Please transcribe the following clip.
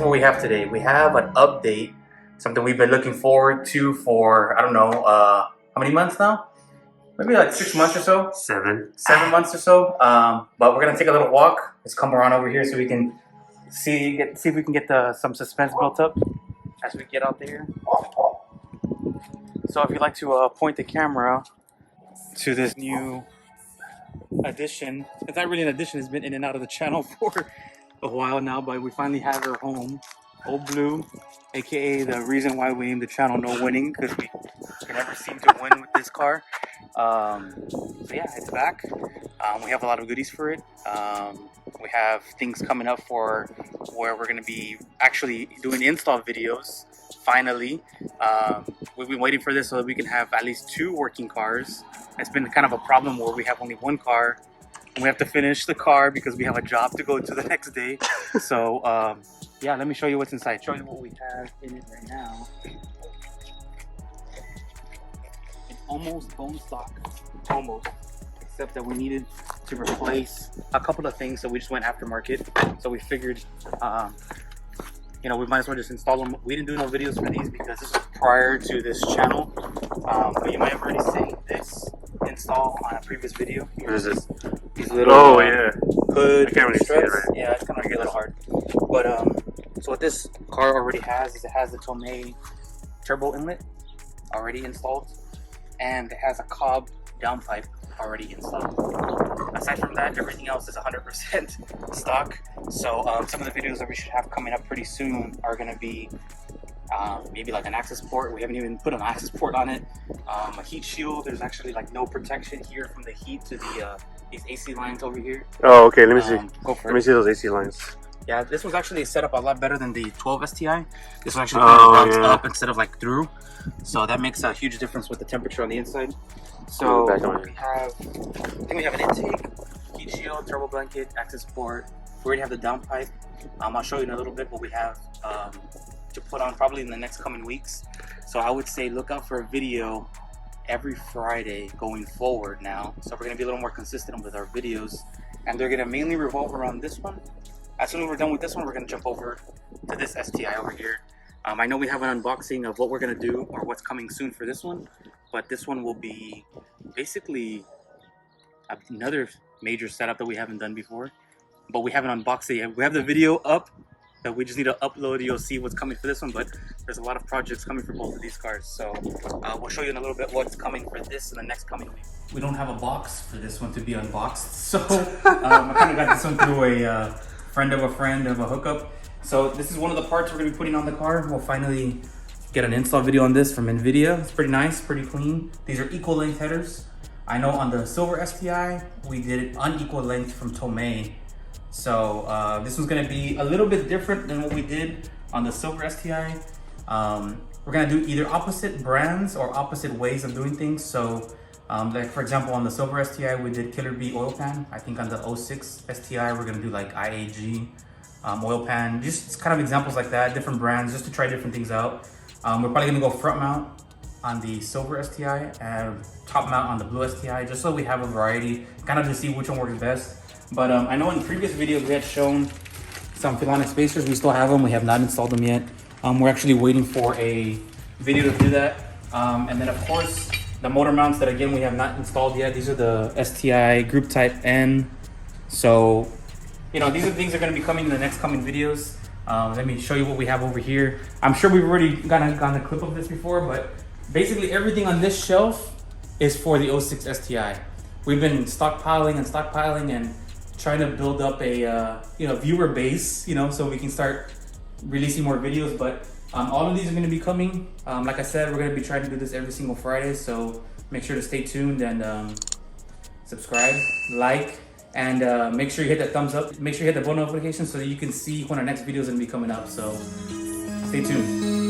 what we have today. We have an update, something we've been looking forward to for, I don't know, how many months now? Maybe like 6 months or so? 7 months or so. But we're gonna take a little walk. Let's come around over here so we can see if we can get some suspense built up as we get out there. So if you'd like to point the camera to this new addition, it's not really an addition, it's been in and out of the channel for a while now, but we finally have her home. Old Blue, aka the reason why we named the channel No Winning, because we can never seem to win with this car. So yeah, it's back. We have a lot of goodies for it. We have things coming up for where we're going to be actually doing install videos. Finally, we've been waiting for this so that we can have at least 2 working cars. It's been kind of a problem where we have only 1 car and we have to finish the car because we have a job to go to the next day. So yeah, let me show you what's inside. Show you what we have in it right now. It's almost bone stock, almost, except that we needed to replace a couple of things, so we just went aftermarket. So we figured, you know, we might as well just install them. We didn't do no videos for these because this was prior to this channel, but you might have already seen this install on a previous video. What is this? These little yeah, hood I can't really see it, right? Yeah, it's kind of a little hard. But so what this car already has is it has the Tomei turbo inlet already installed, and it has a Cobb downpipe already installed. Aside from that, everything else is 100% stock. So some of the videos that we should have coming up pretty soon are going to be maybe like an access port. We haven't even put an access port on it. A heat shield. There's actually like no protection here from the heat to the these AC lines over here. Oh, okay. Let me see. Go for Let it. me see those AC lines. Yeah, this was actually set up a lot better than the 12 STI. This was actually routes up instead of like through. So that makes a huge difference with the temperature on the inside. So we have, I think we have an intake, heat shield, turbo blanket, access port. We already have the downpipe. I'll show you in a little bit what we have to put on probably in the next coming weeks. So I would say look out for a video every Friday going forward now. So we're going to be a little more consistent with our videos, and they're going to mainly revolve around this one. As soon as we're done with this one, we're going to jump over to this STI over here. I know we have an unboxing of what we're going to do or what's coming soon for this one, but this one will be basically another major setup that we haven't done before, but we haven't unboxed it yet. We have the video up that we just need to upload. You'll see what's coming for this one, but there's a lot of projects coming for both of these cars. So we'll show you in a little bit what's coming for this in the next coming week. We don't have a box for this one to be unboxed, so I kind of got this one through a friend of a hookup. So this is one of the parts we're going to be putting on the car. We'll finally get an install video on this from NVIDIA. It's pretty nice, pretty clean. These are equal length headers. I know on the silver STI, we did it unequal length from Tomei. So this one's going to be a little bit different than what we did on the silver STI. We're going to do either opposite brands or opposite ways of doing things. So like for example, on the silver STI, we did Killer Bee oil pan. I think on the 06 STI, we're going to do like IAG oil pan. Just kind of examples like that, different brands, just to try different things out. We're probably gonna go front mount on the silver STI and top mount on the blue STI, just so we have a variety, kind of to see which one works best. But I know in previous videos we had shown some Filonic spacers. We still have them. We have not installed them yet. We're actually waiting for a video to do that. And then of course the motor mounts that again we have not installed yet. These are the STI group type N. So you know, these are things that are going to be coming in the next coming videos. Let me show you what we have over here. I'm sure we've already gotten a clip of this before, but basically everything on this shelf is for the 06 STI. We've been stockpiling and trying to build up a you know, viewer base, you know, so we can start releasing more videos. But all of these are going to be coming. Like I said, we're going to be trying to do this every single Friday, so make sure to stay tuned and subscribe, like, and make sure you hit that thumbs up. Make sure you hit the bell notification so that you can see when our next video is going to be coming up. So stay tuned.